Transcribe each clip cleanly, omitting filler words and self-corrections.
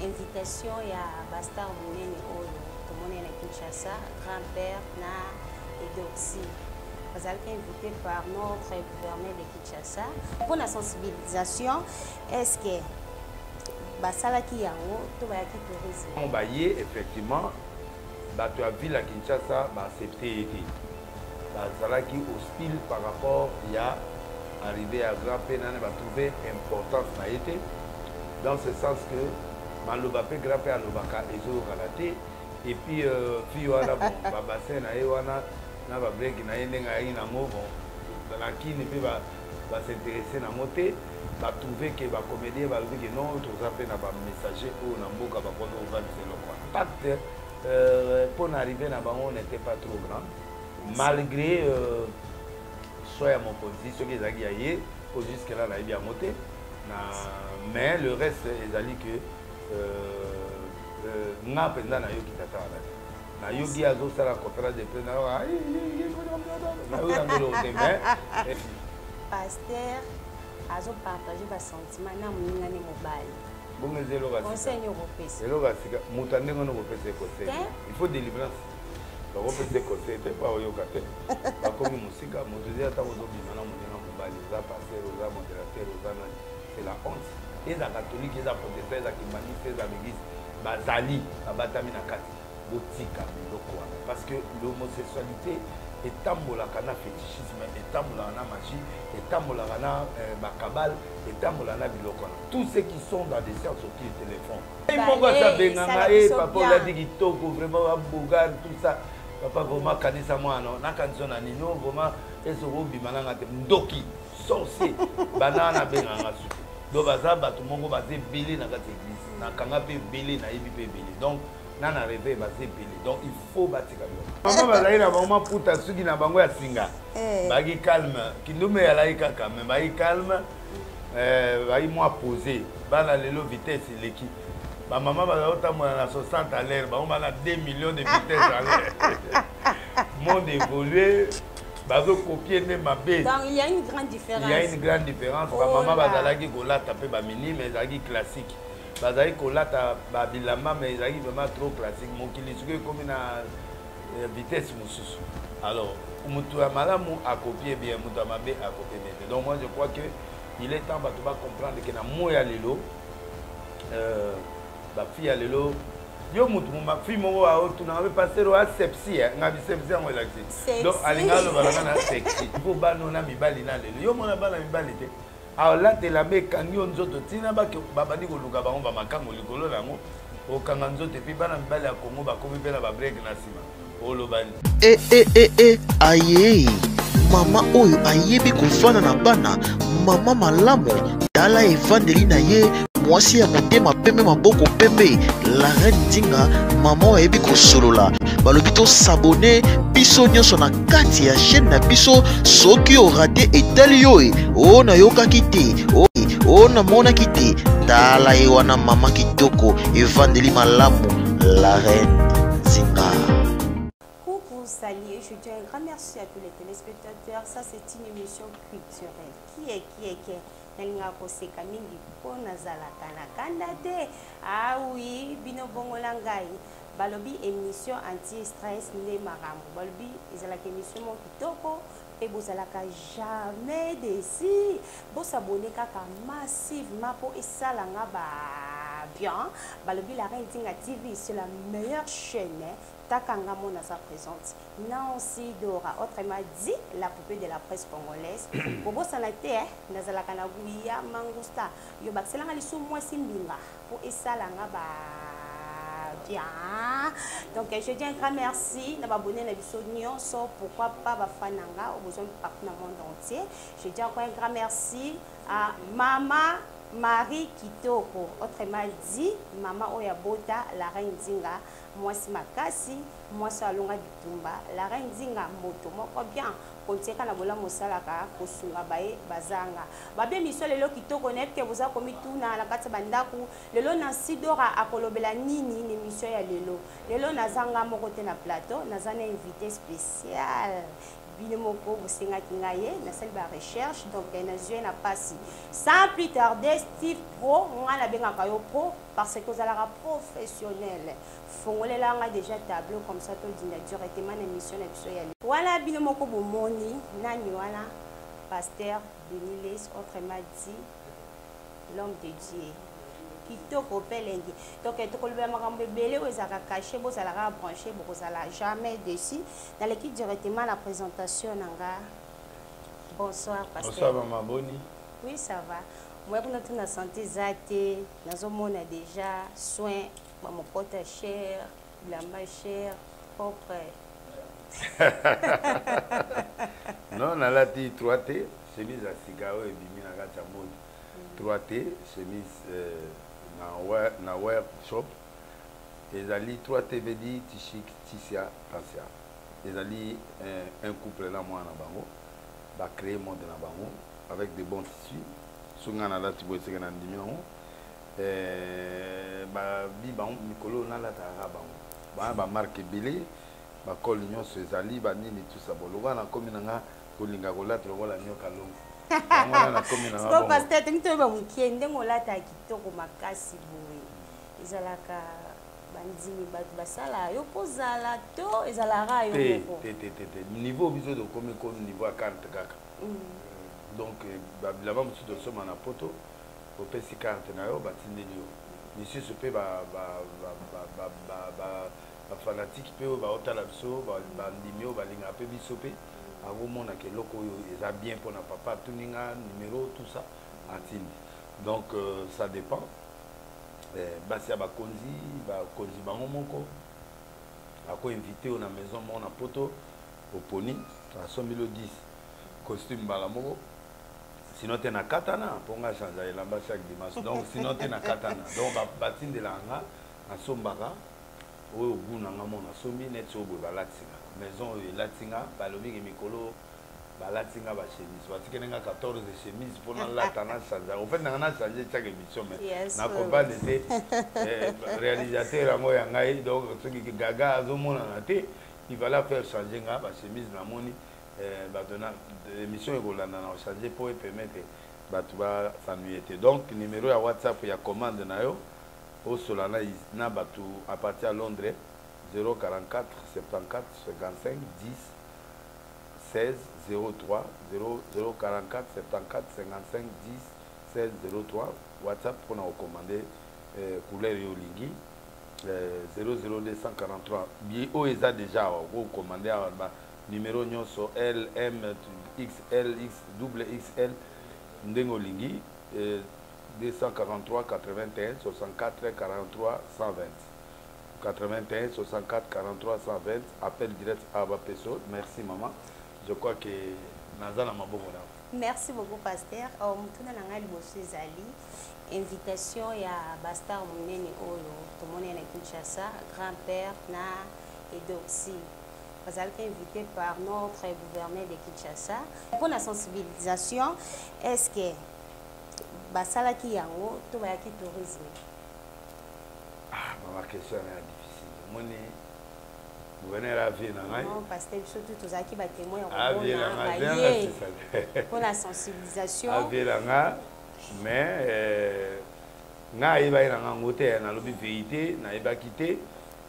invitation ya bastar monene oyo tomone na Kinshasa, grand-père na Edoxy. Vous allez être invité par notre gouverneur de Kinshasa pour la sensibilisation. Est-ce que basalaki yango to bayaki tourisme? On va y effectivement, tu as vu la Kinshasa, accepté basalaki hostile par rapport à arriver à grand-père, on va trouver importance na été. Dans ce sens que malobapé grand-père alobaka ezo kalaté et puis puis voilà bon bassin na ewana na ba break na yenga ina mo bon la kini pe va s'intéresser na moté va trouver que ba comédien va dire que non tout ça fait na ba messager ou na mboka ba kono va c'est le contact pour arriver na bango n'était pas trop grand malgré soit à mon position qui zaki aye au jusque là la bien monter mais le reste ils allaient que n'a pas na yo qui tata na yo qui a ça la contrat de plein pasteur azo partager ba sentiment na muninga ne mobali bon ezelo ga conseil européen ezelo ga sika mutande ngono ko pese conseil il faut délivrance ba ko pese conseil te pa oyo ka te ba komi musika mutuzi ata ko bima na muninga mobali za pasteur za modérateur za na c'est la honte et la catholique et la protestante et la manifeste et l'église bazali abatami na kati botika biloko parce que l'homosexualité etambolaka na fétichisme etambolaka na magie etambolaka na bakabale etambolaka na biloko tous ceux qui sont dans des sciences sortis du téléphone moko asabenganga e papa oladi kitoko vraiment abogan tout ça papa vraiment kanisa mwana nakanisa na nino vraiment ezoko bima nanga te ndoki sorcier banana benganga suki donc baza bato mongo bazé belé na kati église na kanga pe belé na yebi pe belé donc nana rêvé bazé belé donc il faut batika bilo mama bazali na bango maputa suki na bango ya singa bagi calme kindume ya laika kaka mais bagi calme bagi moi posé bana lelo vitesse leki ba mama bazali otambola na 60 à l'heure bango bana 2 millions de vitesse à l'heure monde évolué bazo copier ma bête. Donc il y a une grande différence. Il y a une grande différence. Oh maman bazalaki kolata pe ba mini mais ezalaki classique. Bazali kolata ba bilama mais ezalaki vraiment trop classique. Mokili suki comme na vitesse mususu. Alors mutu malamu a copier bien, mutu mabe a copier bien. Donc moi je crois que il est temps bato ba comprendre que na moya lelo ba fille ya lelo yo mutu ma fille mo a tu na passer au sepsi nga bi sepsi en relaxé donc alinga lo balanga na sexy faut ba no na mibali na lelo yo mona bana mibali te alors là te la me kanyo nzoto tina ba ke babani ko luka bango ba makango likolo nango o kanga nzoto puis bana mibali ya Congo ba komi pela ba break na sima o lo bani aye mama oyo ayebi kofana na bana mama malamu tala evandeli na ye mwasi ya motema pembe maboko pembe la reine Nzinga mama oyebi kosolola balobi to s'abonner biso nyonso na kati ya chaîne na biso soki o raté etali yo o na yokaki te o na monaki te tala ye wana mama kitoko evandeli malamu la reine Nzinga. Salut, je dis un grand merci à tous les téléspectateurs. Ça, c'est une émission culturelle. Qui est Nalingako seka mingi po nazalaka na kandate. Ah oui, bino bongo langai. Balobi émission anti-stress ne marambo. Balobi ezalaka émission mon kitoko. Et vous allez jamais déçu. Vous s'abonnez kaka massivement pour esalanga ba bien. Balobi la Reine Nzinga TV, c'est la meilleure chaîne. Takanga Mona sa présente. Nancy Dora, autrement dit, la poupée de la presse congolaise. Bobo Sanate, Nazalaka na Guya Mangusta. Yo bakselanga lisu moi simbinga pour esalanga ba bien. Donc je dis un grand merci na abonné na biso nyonso, pourquoi pas ba fananga au besoin partout dans le monde entier. Je dis encore un grand merci à Mama Marie Kitoko, autrement dit, Maman Oyabota, la Reine Nzinga, moi c'est Makasi, moi c'est Alonga Bitumba, la Reine Nzinga Moto, moi bien, quand tu es à la bola Mosalaka, Kosunga Bae, Bazanga. Babé Misso, le lo Kitoko, net que vous avez commis tout dans la carte Bandaku, le lo Nansidora, Apollo Belanini, l'émission ya le lo. Le lo Nazanga Mokote na plateau, Nazana invité spécial. binomoko bosenga kingaye na salle ba recherche donc na jouer na passi sans plus tarder Steve Pro ngana benga kayo pro parce que vous allez professionnel fongolela nga déjà tableau comme ça to dina directement na émission na biso ya voilà binomoko bomoni nani wana pasteur Denis autrement dit l'homme de Dieu kitoko pelengi donc tokoloba makambo ebele ozaka caché bozalaka branché bokozala jamais dessus dans l'équipe directement la présentation nanga bonsoir pasteur. Bonsoir maman Boni. Oui ça va moi pour notre santé zate nazomona déjà soin mon pote cher blamba cher propre non nalati 3T chemise à cigaro et bimi na kati ya mode 3T chemise na workshop ezali 3T vedi tishik tisia tasia ezali un couple là moi na bango ba créer monde na bango avec de bons tissus sunga na lati bo seka na ndimio ba bi bango mikolo na lata ra bango ba marque belé ba col nyonso ezali ba nini tout ça bologa na komi nanga kolinga kolata lokola nyoka longo so pasteur tengito ba mukende ngolata kitoko makasi boye ezalaka bandimi bato basala yo kozala to ezalaka yo moko niveau biso de comme niveau à 40 kaka donc là-bas monsieur de soma na poto au pesi 40 na yo batindeli yo monsieur se pe ba fanatique pe ba otala biso ba ndimi yo ba linga pe biso pe avomona ke loko eza bien pour na papa tuninga numéro tout ça atindi donc ça dépend basi ya bakonzi bango moko ako invité na maison mona poto oponi asombi lo 10 costume bala moko sinon te na katana ponga changer elamba chaque dimanche donc sinon te na katana donc batindela nga asombaka oyo buna nga mona asombi net so boye balatinga maison latinga balobi ke mikolo balatinga ba chemise batikene nga 14 chemise pour na latana changer en fait na changer chaque émission mais na combat de réalisateur ngo ya ngai donc soki gaga azomona na te il va la faire changer nga ba chemise na moni batona émission ekolanda na changer pour permettre batu ba s'ennuyer donc numéro ya WhatsApp ya commande na yo au solana na batu à partir à Londres 044 74 55 10 16 03 0044 74 55 10 16 03 WhatsApp pour nous commander couleur yolingi 00243 bio eza déjà vous commander numéro nyonso L M XL X double XL ndengo lingi 243 81 64 43 120 81 64 43 120 appel direct à Bapeso. Merci maman. Je crois que Nazana m'a beaucoup. Merci beaucoup pasteur. Mutuna nanga liboso ezali invitation ya Bastar Munene oyo tomone na Kinshasa grand-père na Edoxi. Vous allez être invité par notre gouverneur de Kinshasa pour la sensibilisation. Est-ce que basala ki yango to ba ki tourisme? Ah, ma question est difficile. Moni gouverneur a vu na ngai. Non, parce que surtout tous aki ba témoin pour la sensibilisation. A vu la nga mais nga iba ina nga ngote na lobi vérité na iba quitter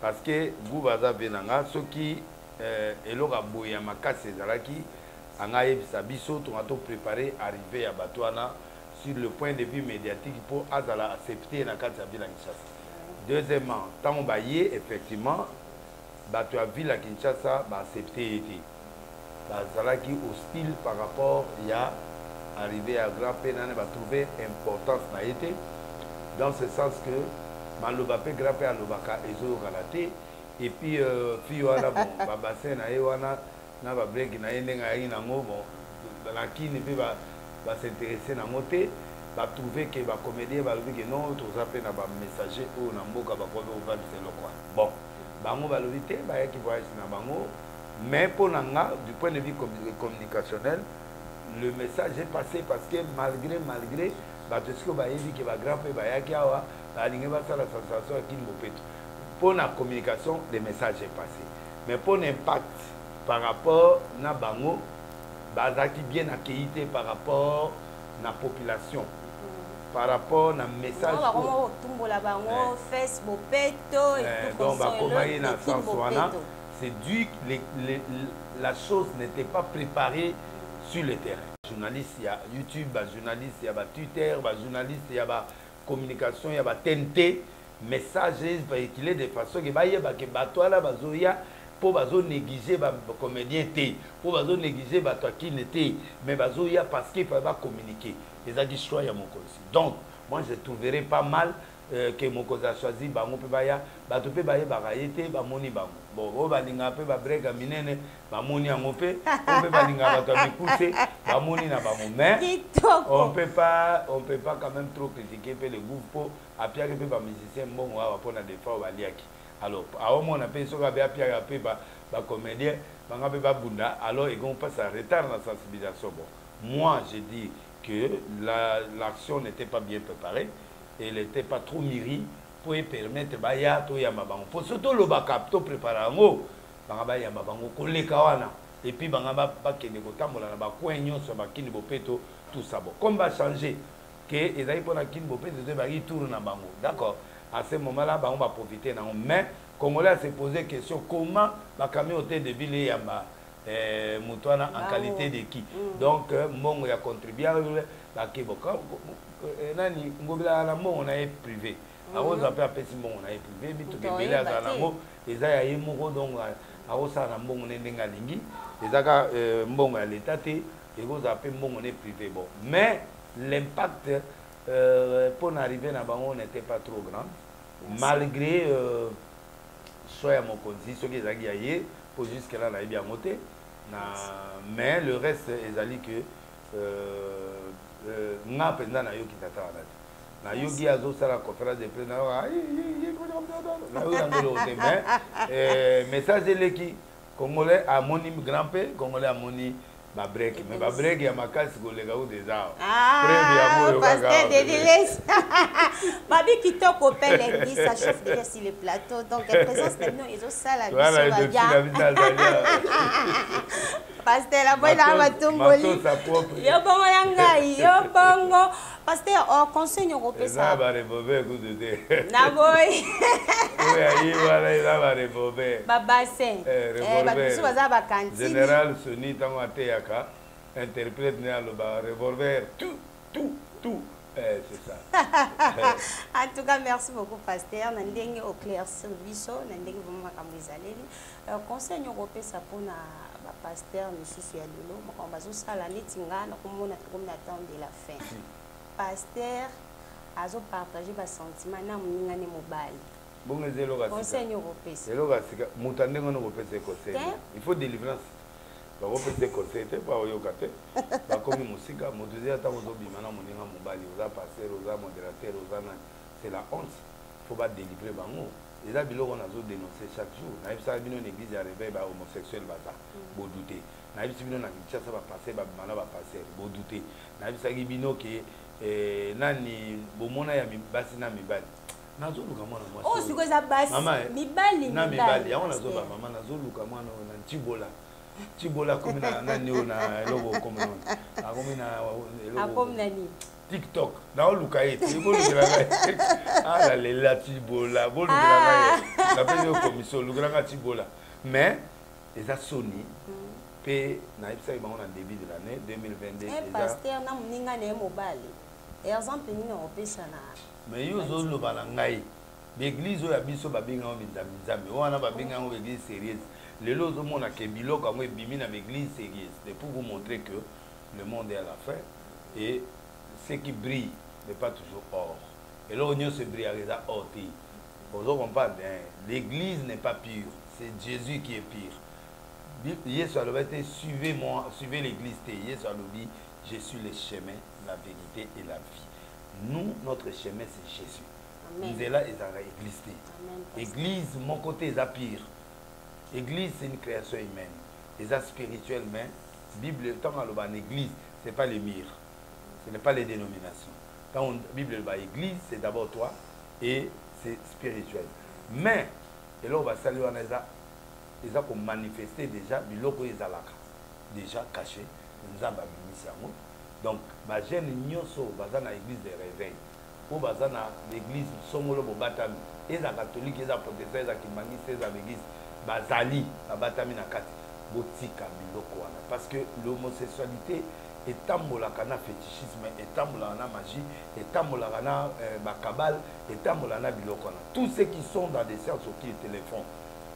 parce que vous baza venanga soki eloka boya makasi ezalaki anga yebisa biso to préparer arriver à Batouana sur le point de vue médiatique pour azala accepter na kati ya ville ya Kinshasa. Deuxièmement, tant ba yé effectivement bato ya ville ya Kinshasa ba accepter été bazalaki hostile par rapport ya arrivé à grand pena ne ba trouver importance na été dans ce sens que maloba pe grand pe alobaka ezo galate et puis fi wana bon ba bassin na wana na ba break na ndenga yi na ngo bon la kini pe ba s'intéresser na moté ba trouver que ba comédien ba lobi que non to ça pe na ba messager ou na mboka ba ko ba c'est quoi bon bango ba lobi te ba ki voyage na bango mais pour nanga du point de vue communicationnel le message est passé parce que malgré ba tout ce que ba yebi que ba grand pe ba yaki awa ba linga ba sala sensation qui mo peto pour la communication le message est passé mais pour l'impact par rapport à bango bazaki bien accueilli par rapport à la population par rapport à message Facebook c'est dû que la chose n'était pas préparée sur le terrain. Journaliste, il y a YouTube, journaliste, il y a Twitter, journaliste, il y a communication, il y a TNT, messages véhiculés de façon que pour négliger les comédiens, pour négliger les qui n'étaient, mais parce qu'il fallait communiquer. Les choix à mon aussi. Donc, moi je trouverais pas mal que mon cause a choisi, on peut baya, on peut baya baraïté, moni bam. Bon, on va linga peu brega minene, moni a mopé, on peut pas linga bato pousser, moni na bam. Mais on peut pas quand même trop critiquer les groupes pour appuyer que les musiciens bon on va prendre des fois baliaki. Alors, à au moins on a payé sur la appuyer appuyer ba comédien, ba peu ba bunda. Alors ils vont passer en retard dans la sensibilisation. Bon, moi je dis que l'action n'était pas bien préparée. Elle n'était pas trop mûrie pour permettre baya to ya mabango. Pour surtout le backup to préparer ngo, banga ya mabango koleka wana. Et puis banga ba kende ko tambola na ba coin nyonso ba kini bopeto tout ça bon. Comme va changer que ezali pona kini bopeto de ba tourne na bango. D'accord. À ce moment-là on va profiter na mais Congolais s'est posé question comment ba communauté de ville ya ba Moutouana en qualité de qui. Donc mon a contribué à la Keboka. Nani ngobila la mo on a privé awo za pe apesi mo on a privé bitu ke bela za na mo eza ya yemoko donc awo sa na mbongo ne ndenga lingi ezaka mbongo ya l'état te ego za pe mbongo ne privé bon mais l'impact pour arriver na bango n'était pas trop grand malgré soit mon consi ce qui ezaki aye pour jusque là na bien monté na mais le reste ezali que nga penda na yo kitata wana na yogi azo sala conférence de presse na yo message eleki congolais a moni grand père congolais a moni ba break mais ba break ya makasi koleka ou des arts preuve ya moyo pasteur de l'Église babi kitoko pele qui ça chauffe déjà sur le plateau donc la présence de nous ils ont ça la pasteur la boy na matumboli yo bongo yangai yo bongo pasteur au conseil européen ça va revolver coup de thé na boy oui ayi wala ila va revolver ba bassin ba biso baza ba cantine général Soni tango ateyaka interprète na le ba revolver tout c'est ça. En tout cas, merci beaucoup, pasteur. Nous avons au clair service, nous avons conseil européen ça pour na pasteur monsieur Suadolo, on va juste à la netinga, nous de la fin. Pasteur, azo partager bas sentiment na muninga ne mobile. Bon ezelo ka. Conseil européen. Ezelo ka sika mutande ngono kopesa conseil. Il faut délivrance. Ba kopesa conseil te ba oyokate. Ba komi musika moduzi ata ozobima na muninga mobile, oza pasteur, oza modérateur, oza na c'est la honte. Faut pas délivrer bango. Les habitants on a dénoncé chaque jour. Naïf ça bino l'église a réveillé ba homosexuel bata. Bo douter. Naïf bino na Kinshasa va passer ba mana va passer. Bo douter. Naïf ça bino ke nani bomona ya mibasi na mibali. Nazo luka mwana mwasi. Oh siko za basi. Mibali na mibali. Ya ona zo ba mama nazo luka mwana na Tibola. Tibola comme na nani ona logo comme non. Akomi na logo. Akomi nani. TikTok na oluka ye ti bolu granga ala le la Tibola bolu granga ye la pele commission lu granga Tibola mais les a Sony pe na ipsa ba on en début de l'année 2022 déjà pasteur na muninga na mobile exemple ni na opesa na mais yo zo lo bala ngai l'église ya biso ba binga o minzambe wana ba binga o église sérieuse lelo zo mona ke biloko ngo ebimi na église sérieuse de pour vous montrer que le monde est à la fin et ce qui brille n'est pas toujours or. Et là, on se brille avec ça or. Vous comprenez, l'église n'est pas pure. C'est Jésus qui est pire. Jésus a dit, suivez-moi, suivez l'église. Jésus a dit, je suis le chemin, la vérité et la vie. Nous, notre chemin, c'est Jésus. Nous sommes là, et ça l'église. L'église, mon côté, est pire. L'église, c'est une création humaine. Et ça, spirituellement, Bible, tant qu'on a l'église, ce n'est pas les murs. Ce n'est pas les dénominations. Quand la Bible va l'église, c'est d'abord toi et c'est spirituel. Mais, et là on va saluer en Eza, ils ont manifesté déjà biloko ezalaka déjà caché nzamba bimisi yango. Donc ba jeune nyonso baza na église de réveil ou baza na l'église songolo bobatami eza catholique eza protestant eza kimangiste eza l'église bazali babatami na kati botika biloko wana parce que l'homosexualité etambolaka na fétichisme, etambolaka na magie, etambolaka na bakabale, etambolaka na biloko wana. Tous ceux qui sont dans des sciences qui te le font.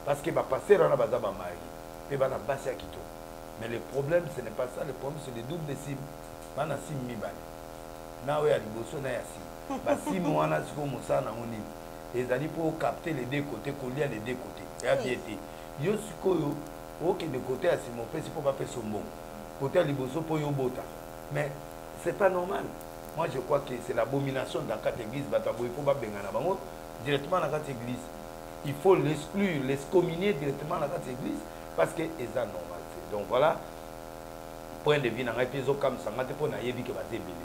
Parce que passer dans la baza ba mari, et ba na basi akito. Mais le problème ce n'est pas ça, le problème c'est le double de sim. Bana sim mibale. Na we ya liboso na ya sim. Ba sim wana siko mosana ngoni. Ezali pour capter les deux côtés, coller les deux côtés. Ya biété. Yo siko yo OK de côté à sim, on peut si pour pas faire son bon. Côté liboso pour yobota. Mais c'est pas normal. Moi je crois que c'est l'abomination dans quatre églises batabo il faut pas bengana bango directement dans quatre églises. Il faut l'exclure, l'excommunier directement dans quatre églises parce que c'est normal. Donc voilà point de vue na ngai pizo comme ça ngate pour na yebi que bazebele.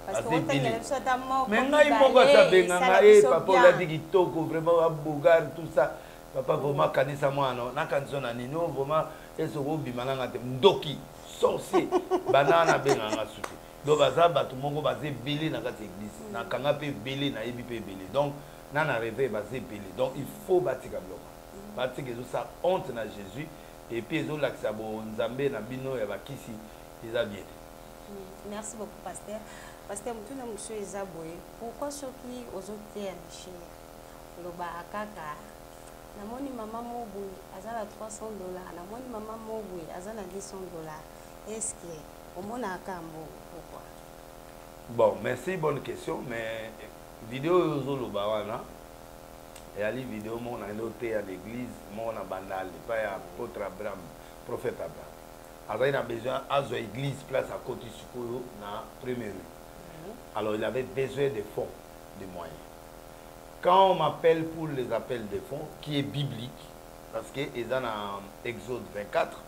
Parce que on t'a mais ngai moko ça bengana papa la dit kitoko vraiment abogar tout ça. Papa vraiment kanisa moi non na kanisa na nino vraiment ezoko bimana ngate ndoki sorcier banana benganga suti donc baza bato moko baze belé na kati église na kanga pe belé na yebi pe belé donc nana réveil baze belé donc il faut batika bloc batika ça honte na Jésus et puis ezo lakisa bo nzambe na bino ya bakisi eza bien. Merci beaucoup pasteur. Pasteur mutuna monsieur ezaboye pourquoi soki ozotea cher loba akaka namoni mama mobu azala $300 namoni mama mobu azala $200. Est-ce que au monde a cambo pourquoi? Bon, merci, bonne question, mais vidéo zolo bawana et ali vidéo mon a noté à l'église mon a bandal pas à apôtre Abraham prophète Abraham. Alors il a besoin à une église place à côté Sukoyo na première rue. Alors il avait besoin de fonds, de moyens. Quand on m'appelle pour les appels de fonds qui est biblique parce que ils ont en Exode 24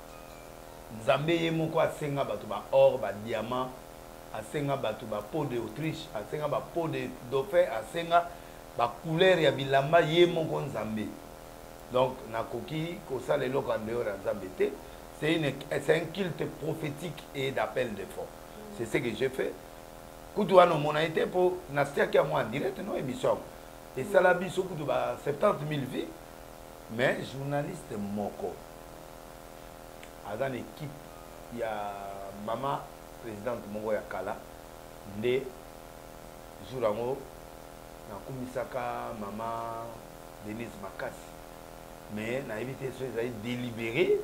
Nzambe yemoko asenga bato ba or ba diamant asenga bato ba peau d'Autriche asenga ba peau de dauphin asenga ba couleur ya bilamba yemoko Nzambe. Donc nakoki ko sala eloko en dehors ya Nzambe te, c'est un culte prophétique et d'appel de fonds. C'est ce que j'ai fait. Kutu wana mona été pour nastiaki moi en direct non émission et ça la biso kutu ba 70 000 vies mais journaliste moko dans l'équipe, il y a maman présidente Mongo ya Kala, nde Jurango, na kumisaka maman Denise Makasi. Mais na évité ça ils ont délibéré,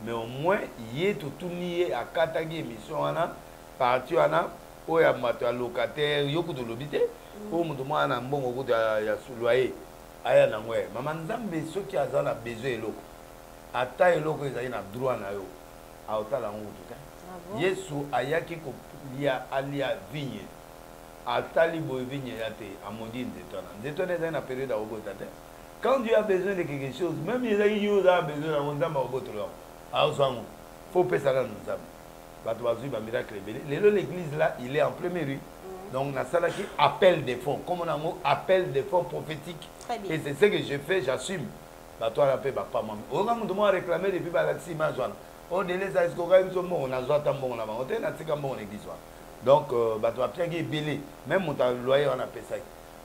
mais au moins il est tout nié à Katagi émission ana parti ana o ya mato locataire yoku de lobité o mutu mwana mbongo ko ya loyer aya na ngwe maman Nzambe ceux qui a besoin eloko ata eloko ezali na droit na yo aotala ngutu te Yesu ayaki ko lia alia vigne atali boy vigne ya te amondi nzeto ezali na période obota te quand Dieu a besoin de quelque chose même ezali yo a besoin na nzamba oboto lo aozango faut pesa na nzamba bato bazui ba miracle belé lelo l'église là il est en première rue donc na sala qui appel des fonds comme on a mot appel des fonds prophétiques et c'est ce que je fais j'assume. Bato ala pe ba pa mami oga mutu mo réclamer depuis ba la image wana on délai ça est-ce qu'on a besoin on a zota mbongo na bango te na tika mbongo na église wana donc bato apiaki belé même mutu loyer on a pesa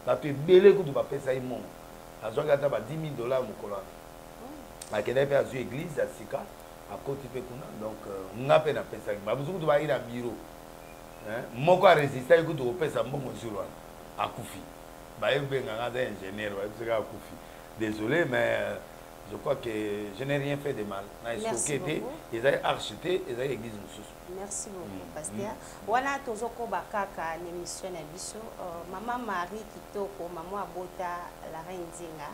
bato belé kutu ba pesa imo azwaki ata ba $10 000 mokolo wana akenda pe azwi église ya sika akoti pe kuna donc nga pe na pesa babuzu kutu ba ira bureau moko a résisté kutu kopesa mbongo jour wana akufi ba yebenga nga za ingénieur ba yebisaka akufi. Désolé, mais je crois que je n'ai rien fait de mal. Merci beaucoup. Ils ont archité, ils ont église. Merci beaucoup, pasteur. Voilà, tozoko bakaka l'émission na biso. Maman Marie Kitoko, maman Abota la reine Zinga.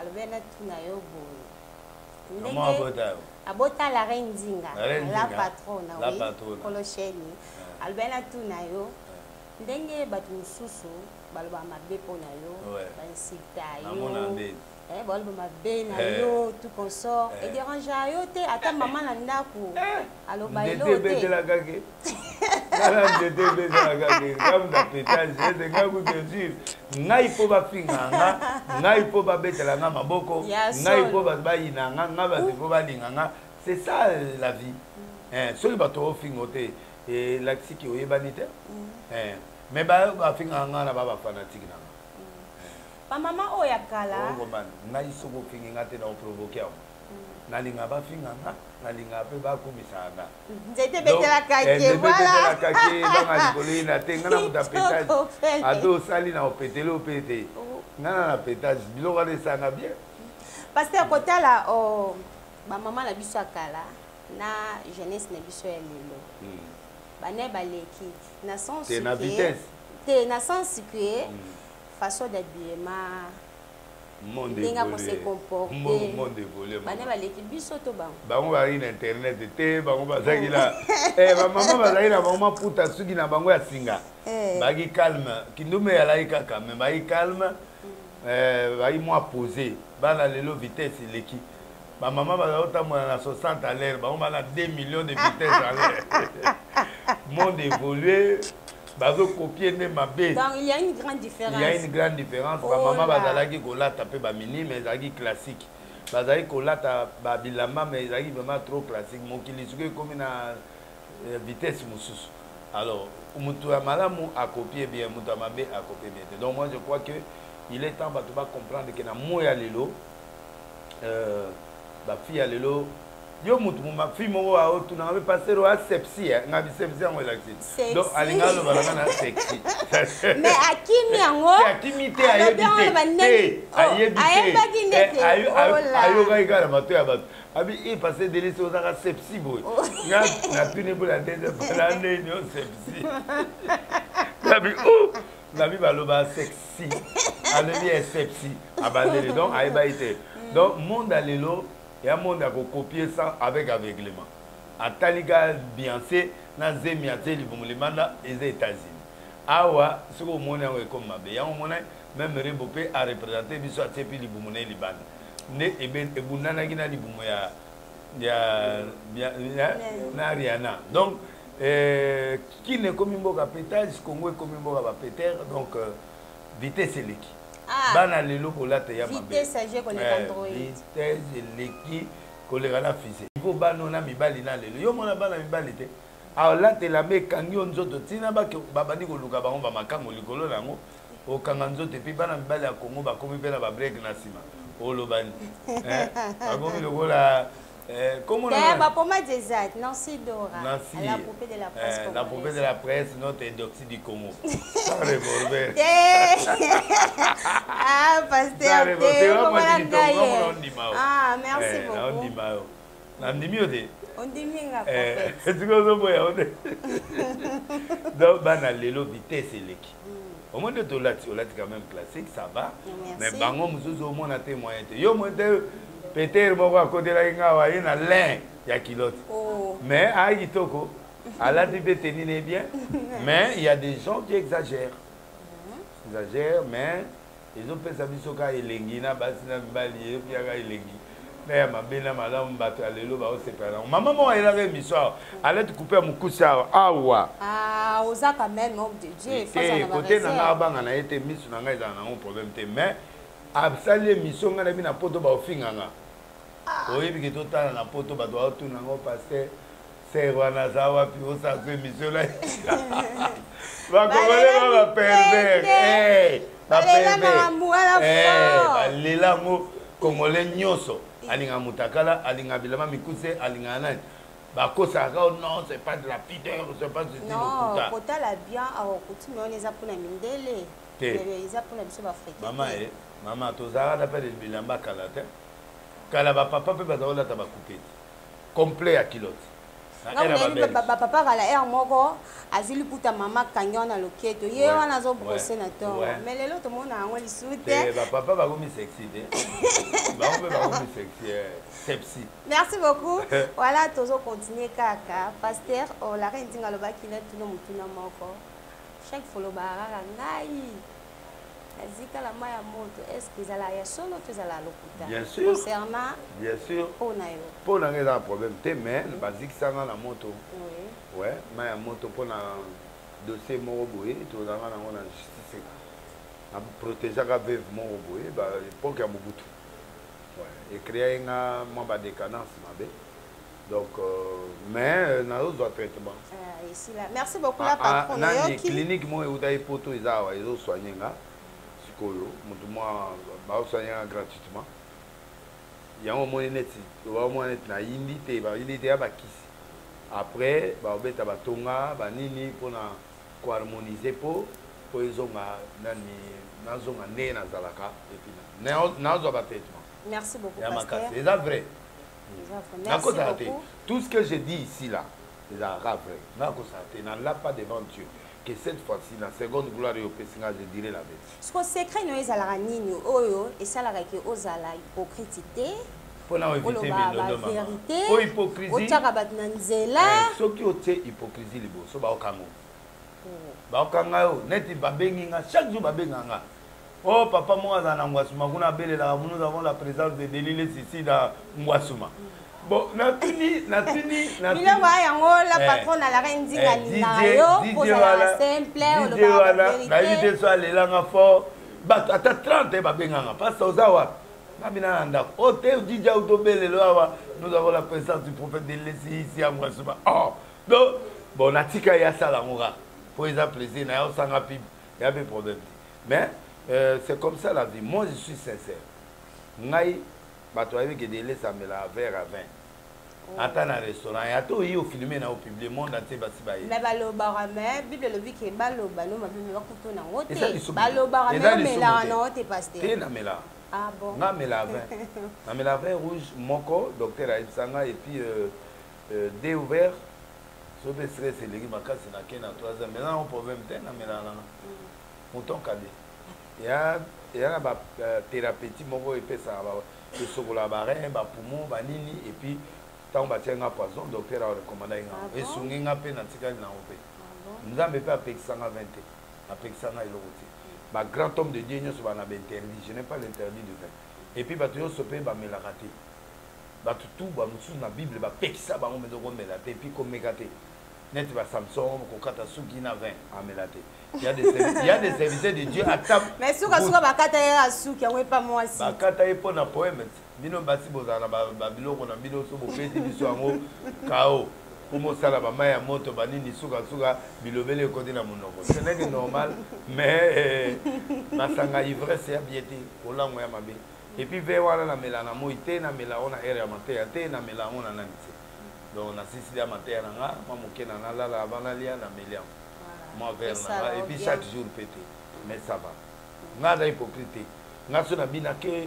Alors ben tuna yo boy. Maman Abota. Abota la reine Zinga. La patronne, la oui. patronne. Kolocheni. Alors ben tuna yo. Ndenge batu mususu baloba mabe pona yo. Ba insita yo. bon ma belle yo tout consort et dérange yo te ata maman na ndako allo bailo te la gage la ndete la gage comme da pétage c'est ngaku te dire ngai po ba finga ngai po ba betela nga maboko ngai po ba yina nga ba te po ba linga c'est ça la vie soli ba to finga te et l'axi qui oyebani te mais ba finga nga na ba fanatique na ba mama oya kala ngai soko finga ngate na provoquer nalinga ba finga nga nalinga pe ba komisa nga nzete betela kake voilà kake ba ngikoli na te ngana muta pétage ado sali na opetele opete ngana na pétage biloko de sanga bien parce que kotala ba mama na biso akala na jeunesse na biso ya lelo bane baleki na sens te na vitesse te na sens que façon d'habillement monde évolué bane baleki biso to bango bari na internet te bango bazaki la ba mama bazaki na bango maputa suki na bango ya singa baki calme kindume yalaki kaka mais baki calme baki mwa posé bana lelo vitesse eleki ba mama bazaotambola na 60 à l'heure bango bana 2 millions de vitesse à l'heure monde évolué bazo copier ne mabe. Donc il y a une grande différence. Il y a une grande différence. Maman bazalaki kolata pe ba mini mais ezalaki classique. Bazalaki kolata ba bilamba mais ezalaki vraiment trop classique. Mokili suki comme na vitesse mususu. Alors mutu malamu a copier bien, mutu mabe a copier bien. Donc moi je crois que il est temps ba to ba comprendre que na moya lelo ba fille ya lelo yo mutu ma fille mo wa otu na be passer au sepsi ngabi sepsi en relaxé donc alinga lo balanga na sexy mais akimi yango akimité ayebité ayebité ayo ga igara mato ya bato abi e passer délice aux ara sepsi boy na tuni pour la deuxième année no sepsi nabi nabi baloba sexy alebi est sepsi abandele donc ayeba ite donc monde alelo il y a un monde qui a copié ça avec aveuglement. À Taliga, Beyoncé, dans Zemiaté, les États-Unis. Awa, ce que vous avez comme ma béa, on a même Rebopé à représenter Bissot Tepi Liboumone Liban. Ne Ebunana Gina Liboumoya, Rihanna. Donc, qui n'est comme un boga pétage, Congo est comme un boga péter, donc vitesse et l'équipe. Bana lelo kolata ya mabe vitesse age ko le Android vitesse leki ko le gana fise il faut bana na mibali na lelo yo mona bana mibali te a la te la me kangi nzoto tina ba ke babandi ko luka bango ba makango likolo nango o kanga nzoto puis bana mibali ya Congo ba komi pela ba break na sima o lobani ba komi lokola comment on a la pommade des Alpes, Nancy Dora, Nancy, la poupée de la presse. La poupée de la presse, notre doxy du Congo. Ah, pasteur, ah, merci beaucoup. On dit mieux. On dit mieux. C'est ce qu'on dit. Donc, banal, l'élo vitesse et l'équipe. Au moins de Tolati, on l'a quand même classique, ça va. Mais bango, nous avons un témoin. Yo, moi, peut-être que à côté de la Ingawa, il y a l'un, il y a kilote. Mais à Itoko, à la tibétaine, il est bien. Mais il y a des gens qui exagèrent. Ils exagèrent, mais ils ont fait ça, ils ont fait l'engina, basina, bali, puis il y a l'engi. Mais ma belle madame batte à l'élo, bah c'est pas là. Maman, elle avait mis ça. Elle a coupé mon coup ça. Ah ouais. Ah, aux a quand même, mon Dieu. Côté n'anga on a été mis sur n'anga ils en ont un problème. Mais à ça les missions on a mis na poto ba ofinganga. Oui, parce que tout le temps, na poto ba doit tout n'anga passer. C'est wana zawa puis on ça fait mission là. Va comment va pervers. Eh, va pervers. Eh, lila mo congolais nyoso. Alinga mutakala, alinga bilama mikuse, alinga nani. Bakosa non, c'est pas de la pudeur, c'est pas du tout. Non, kota la bien, alors coutume on les a pour la mindele. Les a pour la biso africaine. Maman, tozara d'appel le bilamba kalate. Kala ba papa peut pas la taba couper. Complet à kilote. Papa kala air moko azili puta mama kanyo na loketo. Ye wana zo brosser na to. Mais lelo to mona ngo lisute. Papa va comme sexy. Merci beaucoup. Voilà, toujours continuer kaka. Pasteur, la reine dinga loba ki na tuno mutuna moko. Chaque fois lo bara ngai. Azika la main à moto, est-ce que ça la solo ou ça la lokuta? Bien sûr. Concernant bien sûr. pour na yo. Pour na un problème té mais basique ça na moto. Oui. Ouais, main à moto pour na dossier moko boye to na na justice. A protéger la veuve moko boye ba époque ya Mobutu. Ouais, et créer un membre de décadence mabe. Donc mais na autre traitement. Ici là. Merci beaucoup la patron. Na clinique mo e utai poto izawa izo soigner nga. Sikoyo, mutu moi ba soigner gratuitement. Ya au moins net, au moins net na indité ba indité ya ba kisi. Après ba obeta ba tonga ba nini pona ko harmoniser po izonga nani nazonga ne na zalaka et puis na zo ba traitement. Merci beaucoup pasteur. C'est vrai. Merci beaucoup. Tout ce que je dis ici là, c'est vrai. Il n'a pas devant Dieu. Que cette fois-ci, la seconde gloire au Pessinga, je dirais la vérité. Ce que secret nous est à la ranine, oyo et ça la que osala hypocrité. Pour la vérité, pour hypocrisie. Au tcharabat nanzela. Ce qui est hypocrisie libo, so ba okango. Ba okanga yo, neti babenginga chaque jour babenganga. Oh papa moi dans Ngwasuma, nous avons la présence de Delile ici dans Ngwasuma. Bon, na tuni. La patronne à la reine Dinga pour la simple ou le vérité soit les langues fort. Bah à 30 babenganga pas ça ozawa. Babina nda. Oh te DJ Autobele loa, nous avons la présence du prophète Delile ici à Ngwasuma. Oh. Donc bon natika ya sala ngora. Pour les plaisir na yo sanga pib. Il y a pas de problème. Mais c'est comme ça la vie. Moi, je suis sincère. Ngai, tu as vu que des laits, ça me la verre à vin. Attends dans le restaurant. Il y a tout, il y a filmé dans le public. Le monde entier va s'y bailler. Mais balo barame, Bible le dit que balo balo, ma bible va couper dans l'autre. Balo barame, mais là, non, t'es pas sté. T'es na mela. Ah bon. Na mela vin. Na mela vin rouge, moko, docteur Aïd Sanga, et puis dé ouvert. Sauf que c'est les gens qui sont là, 3 ans. Maintenant, on peut même tenir na mela là. Mouton cadet. Il y a une thérapeutique qui est sur la barre, poumon, nini, et puis tant que tu as un poison, le docteur a recommandé un. Et si tu as un peu de temps, nous avons fait 120. Avec 100 ans, grand homme de Dieu, nous avons interdit. Je n'ai pas l'interdit de faire. Et puis, tu as soupé, tu as raté. Tout, tu as la Bible, tu as fait ça, tu as fait et puis comme gâté. Net Samson, Kokata Soukina 20 à Melate. Il y a des serviteurs de Dieu à table. Mais si vous avez Bakata Souk, il n'y a pas moi aussi. Bakata est pour un poème. Bino Bassi Bozana, Babilo, on a Bilo Sobo, Petit Bissuamo, Kao, Homo Salabama, Moto, Banini, Souka, Souka, Bilobele, côté la Monoko. Ce n'est que normal, mais Masanga ivresse, c'est abiété, au lang, et puis, Véwana, la Mélana, Moïté, la Mélana, Ereamante, la Mélana, on a nanité. Donc, on a Sicilia Mater, moi, mon la Vanalia, la Méliam. Moi, vers là, et puis chaque jour pété. Mais ça va. On a l'hypocrité. On a son habit, na ke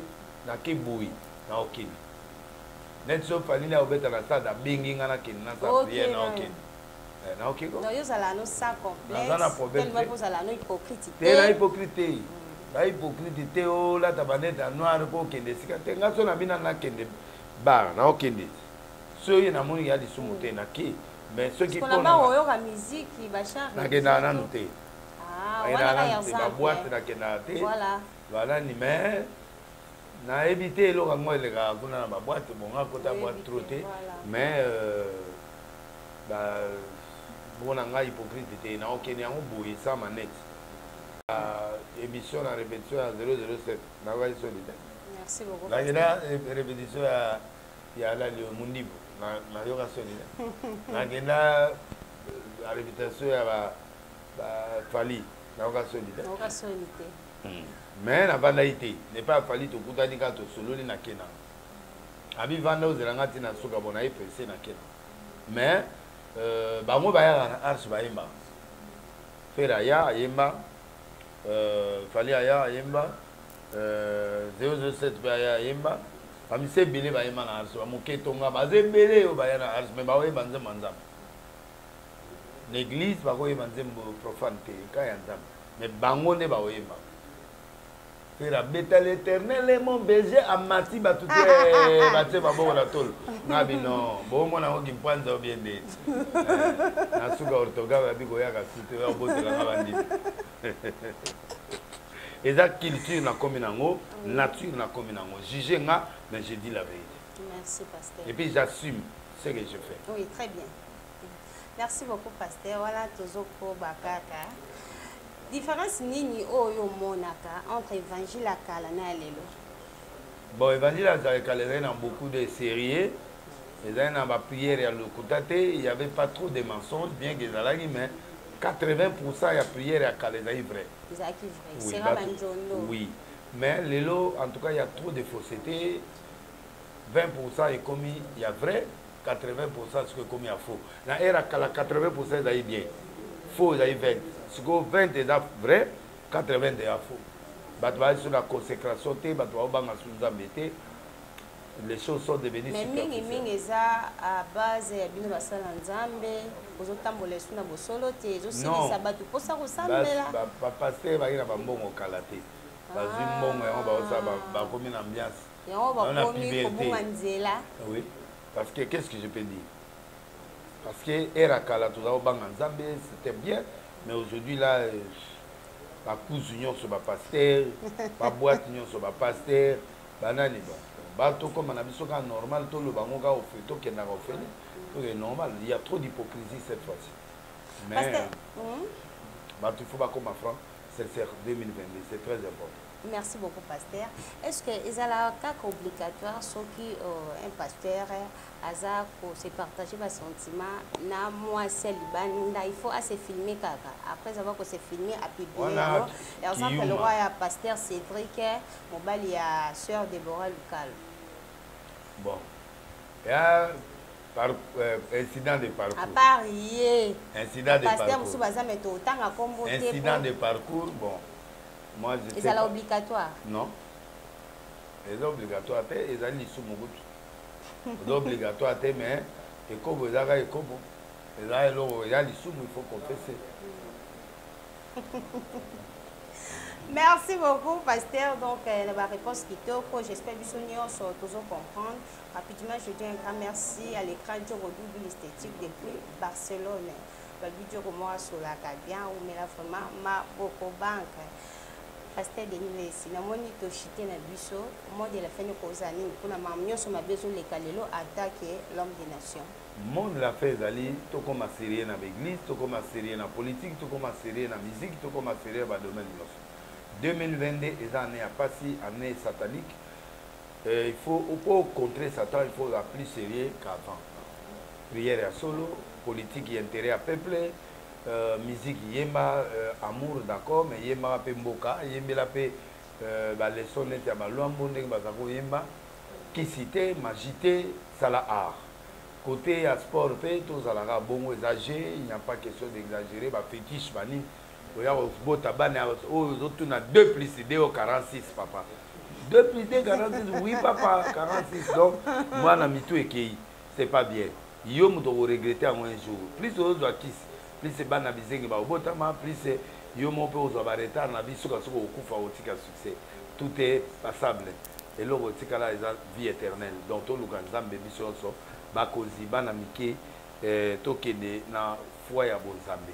boui, na okini. Net so fanina obeta na sa da bingi na kin na sa prière na okini. Na okini ko. Non, yo sala no sa complexe. Na problème. Tellement pour sala no hypocrite. La hypocrite. La hypocrite o la tabaneta noir ko kende sika. Tenga so na bina na kende bar na okini. Ceux qui ont des sous-montées, mais ceux qui font la musique, ils noté. Ah, voilà. Voilà, mais na évité le rango les gars, on a ma boîte, bon, à côté boîte trotté, mais bon, on a hypocrite, na aucun lien au bout, ça manette. Émission à répétition à 007, na va être solidaire. Merci beaucoup. La répétition il y a là le Mundibo. Na yoga solide. Na genda la réputation ya Fali. Na yoga solide. Na yoga solide. Mais na bandaité, n'est pas Fali to kutani ka to solo na kena. Abi vanda ozeranga tina soka bona epese na kena. Mais bango ba ya arche ba yemba. Fera ya yemba. Fali ya yemba. 007 ba ya yemba. Ami se bile ba yema na arso amuke tonga baze bele o ba ya na arso me ba we banze manzam l'église ba ko yema nzembo profanité ka ya nzam me bango ne ba we yema fera beta l'éternel mon berger amati ba tout ba te ba bo la tol na bino bo mo na ho kimpanza o bien de na suga ortoga ba bi ko ya ka sute ba bo te la bandi Et la culture na comme nango, nature na comme nango. Juger nga, mais je dis la vérité. Merci, pasteur. Et puis j'assume ce que je fais. Oui, très bien. Merci beaucoup, pasteur. Voilà, Tozoko Bakaka. Différence nini oyo monaka entre évangile à Kalana et Lelo? Bon, évangile à Kalana, beaucoup de sérieux. Il y a une prière à l'Okutate, il n'y avait pas trop de mensonges, bien que les mais 80% de la prière à Kalana est vrai. C'est vrai. Oui. Mais Lelo, en tout cas, il y a trop de fausseté. 20% est commis, il y a vrai. 80% c'est commis à faux. La era 80% est bien. Faux, il y a 20. Ce que 20 est vrai, 80 est faux. Batwa sur la consécration, les choses sont devenues mais mingi mingi eza à base ya bino basala nzambe ozotambola esu na bosolo te ezosilisa bato mposa kosambela bapaster baki na bambongo kala te bazwi mbongo yango bakomi na ambiance yango bakomi kobunga nzela. Oui, parce que qu'est-ce que je peux dire? Parce que era kala toza kobanga nzambe c'était bien, mais aujourd'hui là bakouzu nyonso bapaster baboîte nyonso bapaster banani ba bato comme on a vu ça normal tout le bango ga ofeto qui n'a pas fait tout est normal, il y a trop d'hypocrisie cette fois-ci. Mais bato il faut pas comme franc c'est 2022, c'est très important. Merci beaucoup, pasteur. Est-ce que il y a un cas obligatoire sur qui un pasteur a se partager ses sentiments na moi célibat il faut assez filmer kaka après avoir que c'est filmé à publier par exemple le roi a pasteur Cédric mobali ya sœur Déborah Lucal. Bon. Il y a par incident de parcours. À parier. Incident de parcours. Incident de parcours, bon. Moi, je sais pas. Obligatoire? Non. C'est obligatoire, c'est obligatoire, mais il faut confesser. Merci beaucoup, pasteur. Donc, la réponse qui est j'espère que nous sommes toujours comprendre. Rapidement, je dis un grand merci à l'écran de Rodouble Esthétique depuis Barcelone. Le vidéo que moi sur la bien ou mais la vraiment ma beaucoup banque. Pasteur Denis, si la moni to chité na biso, moi de la fin de kozani, pour la mamio sur ma besoin les kalelo attaquer l'homme des nations. Monde la fait zali, to comme sérieux dans l'église, to comme sérieux dans politique, to comme sérieux dans musique, to comme sérieux dans domaine de 2022 est année à passer, année satanique. Il faut pour contrer Satan, il faut être plus sérieux qu'avant. Prière à solo, politique et intérêt à peuple. Musique yemba amour d'accord mais yemba pe mboka yembela pe ba leçon net ya balwambo ndenge bazako yemba kisité magité sala art côté ya sport pe to zalaka bongo exagéré il n'y a pas question d'exagérer ba fétiche bani oya bota bana o zotuna 2 + 2 au 46 papa 2 + 2 46 oui papa 46 donc moi na mitu ekei c'est pas bien yo muto regretter un jour plus aux doit kiss plus c'est bana bizengi ba obotama plus yo mo pe ozo ba retard na biso ka soko okufa otika succès tout est passable et lo otika la vie éternelle donc to luka nzambe biso so ba kozi bana mike tokende na foi ya bonzambe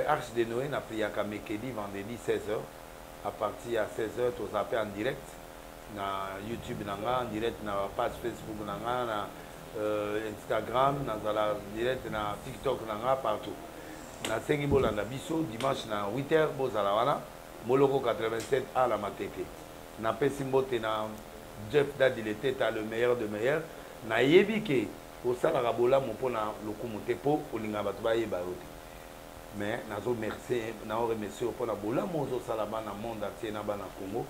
Arche de Noé na priaka mercredi vendredi 16h à partir à 16h to zappé en direct na YouTube nanga en direct na page Facebook nanga na Instagram, dans direct na TikTok, partout. Na sengi bolanda biso dimanche na 8h bozalawana moloko 87 à la matete. Na pesimbote na Jeff Dadilete ta le meilleur de meilleur. Na yebike au sala rabola mon pona lokomote po olinga batu ba yeba yote. Mais nazo merci na remercier pour la bola mozo salama na monde entier na bana Congo.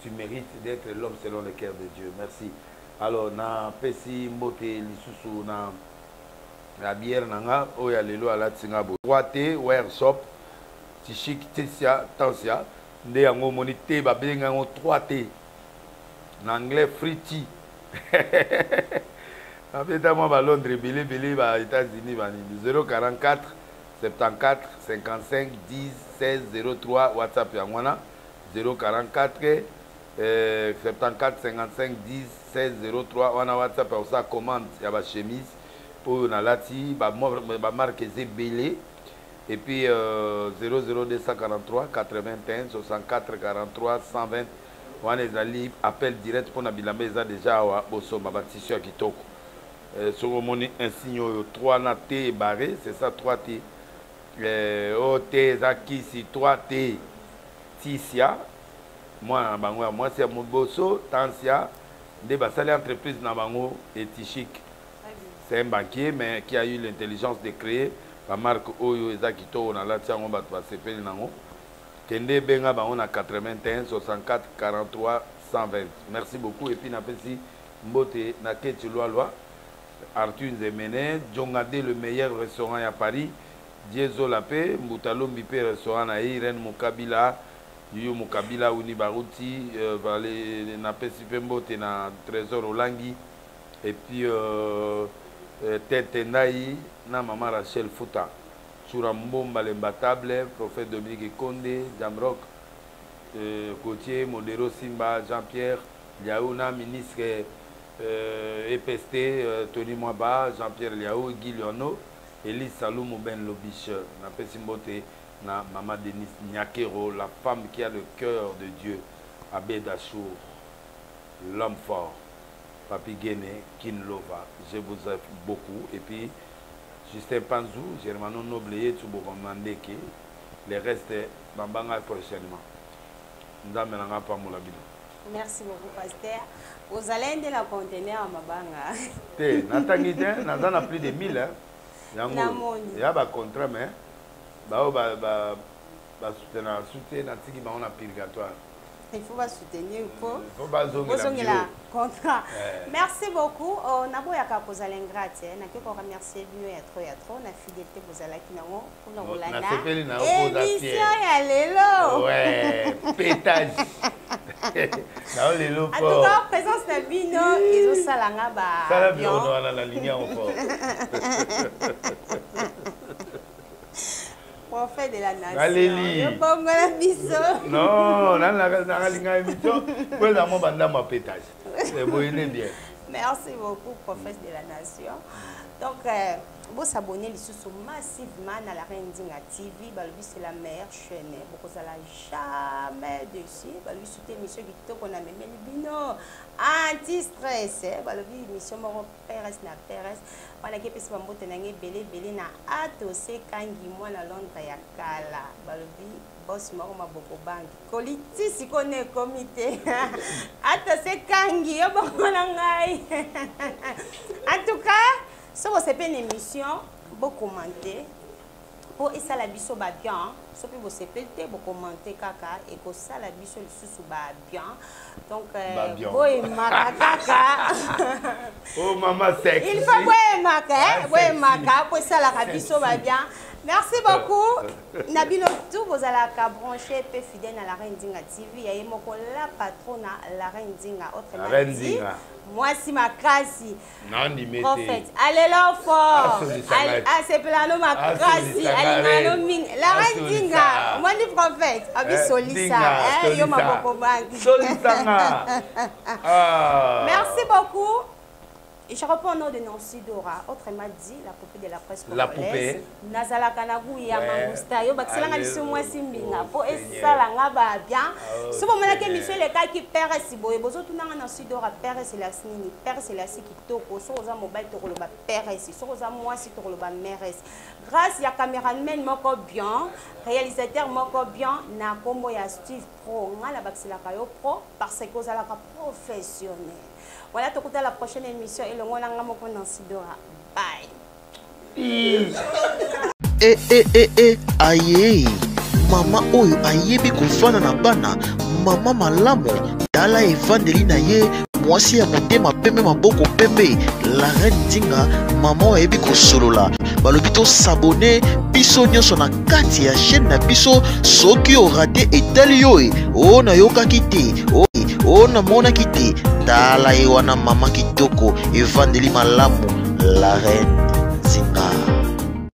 Tu mérites d'être l'homme selon le cœur de Dieu. Merci. Alors na pesi mbote lisusu na la bière nanga oya lelo ala tsinga bo 3T workshop tishik tesia tansia nde yango monite ba benga ngo 3T en anglais free tea abeta mo ba Londres belé ba États-Unis ba 044 74 55 10 16 03 WhatsApp yangwana 044 74 55 10 16 03 on a WhatsApp pour ça commande il y a ba chemise pour na lati ba marque Zebele Et puis 00243 81 64 43 120. On est allé appel direct pour Nabilamba ils ont déjà à Bosoma bâtisseur à Kitoko. Sur le moni un signe 3 na T barré, c'est ça 3 T. O T Zakisi 3 T Tisia. Moi c'est mon bosso Tansia des basales entreprises na bango et Tichik. C'est un banquier mais qui a eu l'intelligence de créer la marque Oyo Ezakito on a là tiens on va passer faire nango. Kende benga ba on a 81 64 43 120. Merci beaucoup et puis na pesi mbote na keti loi Arthur Zemene Djongade le meilleur restaurant à Paris Diezo Lapé Mbutalo Mbipe restaurant à Irene Mukabila Yuyo Mukabila Uni Baruti vale na pesi mbote na Trésor Olangi et puis Tete Naï na maman Rachel Fouta Mbomba l'imbattable, prophète Dominique Condé, Jamrock, Gauthier, Modero Simba, Jean-Pierre, Liaouna, ministre EPST, Tony Mwaba, Jean-Pierre Liao, Guy Liono, Elise Salou Ben Lobiche, na Pessimbote, na Maman Denise Nyakero, la femme qui a le cœur de Dieu, Abbé Dachour, l'homme fort, Papi Guéné, Kinlova, je vous aime beaucoup, et puis Justin Panzou, Germano Noblier, Tsubokomandeke, les restes, Bambanga prochainement. Merci beaucoup, pasteur. Vous allez de la contenir à Mabanga. Natangité, nous avons plus de 1000. Il y a un contrat, mais il a purgatoire. Il faut soutenir le contrat. Merci beaucoup. On a beau vous allez ingrate. On a remercié bien trop la fidélité vous allez qui n'a pas émission ya lelo. Ouais, pétage. En tout cas, présence de Bino et au salanga ba. Ça bien on a la ligne encore. Prophète de la nation. Non, merci beaucoup, prophète de la nation. Donc, vous s'abonnez massivement à la Rendinga TV. C'est la meilleure chaîne. Vous n'allez jamais dessus. Vous soutenez l'émission qui a même Bino. Anti-stress. Vous émission Pérez na Pérez. On a képé samba tenange belé na atose kangi moi na Londres ya kala. Balobi boss moko maboko banki. Koliti sikone comité. Atose kangi yo bokona ngai. En tout cas, si vous avez une émission, vous commentez. Pour ça la biso ba bien, so pe vous sepelté, vous commentez kaka et que ça la biso le sous ba bien. Donc boy maka. Oh maman sexy. Il faut boy maka pour ça la biso ba bien. Merci beaucoup. Nabino tout vous allez brancher peu fidèle à la Rendinga TV. Ya yemoko la patronne la Rendinga autrement dit. Moi si ma kasi. Prophète. Allez là fort. Ah c'est plano ma kasi. Allez mano la Rendinga. Moi ni prophète. Abi solisa. Yo ma boko banki. Solisanga. Merci beaucoup. Et je reprends au nom de Nancy Dora, autrement dit, la poupée de la presse congolaise. La poupée. Nazala Kanagou ya Mangusta. Yo bakselanga liso moi simbinga. Po esala nga ba bien. Si vous m'avez dit monsieur le cas qui perd si boye bozo tunanga Nancy Dora perd c'est la sini, perd c'est la si kitoko. So oza mobile to koloba perd si, so oza moi si to koloba mère. Grâce ya caméraman moko bien, réalisateur moko bien, na kombo ya Steve Pro, nga la bakselaka yo pro parce que oza la professionnel. Voilà, tout à la prochaine émission et le monde en gamme qu'on en sidora. Bye. Aïe, maman oyo ayebi kofana na bana, maman malamu, tala evandeli na ye, mwasi ya motema pembe maboko pembe, la reine Dinga, maman ayebi kosolola. Balobi to s'abonner biso nyonso na kati ya chaîne na biso soki o raté etali yo o na yokaki te o na monaki te tala ye wana mama kitoko evandeli malamu la reine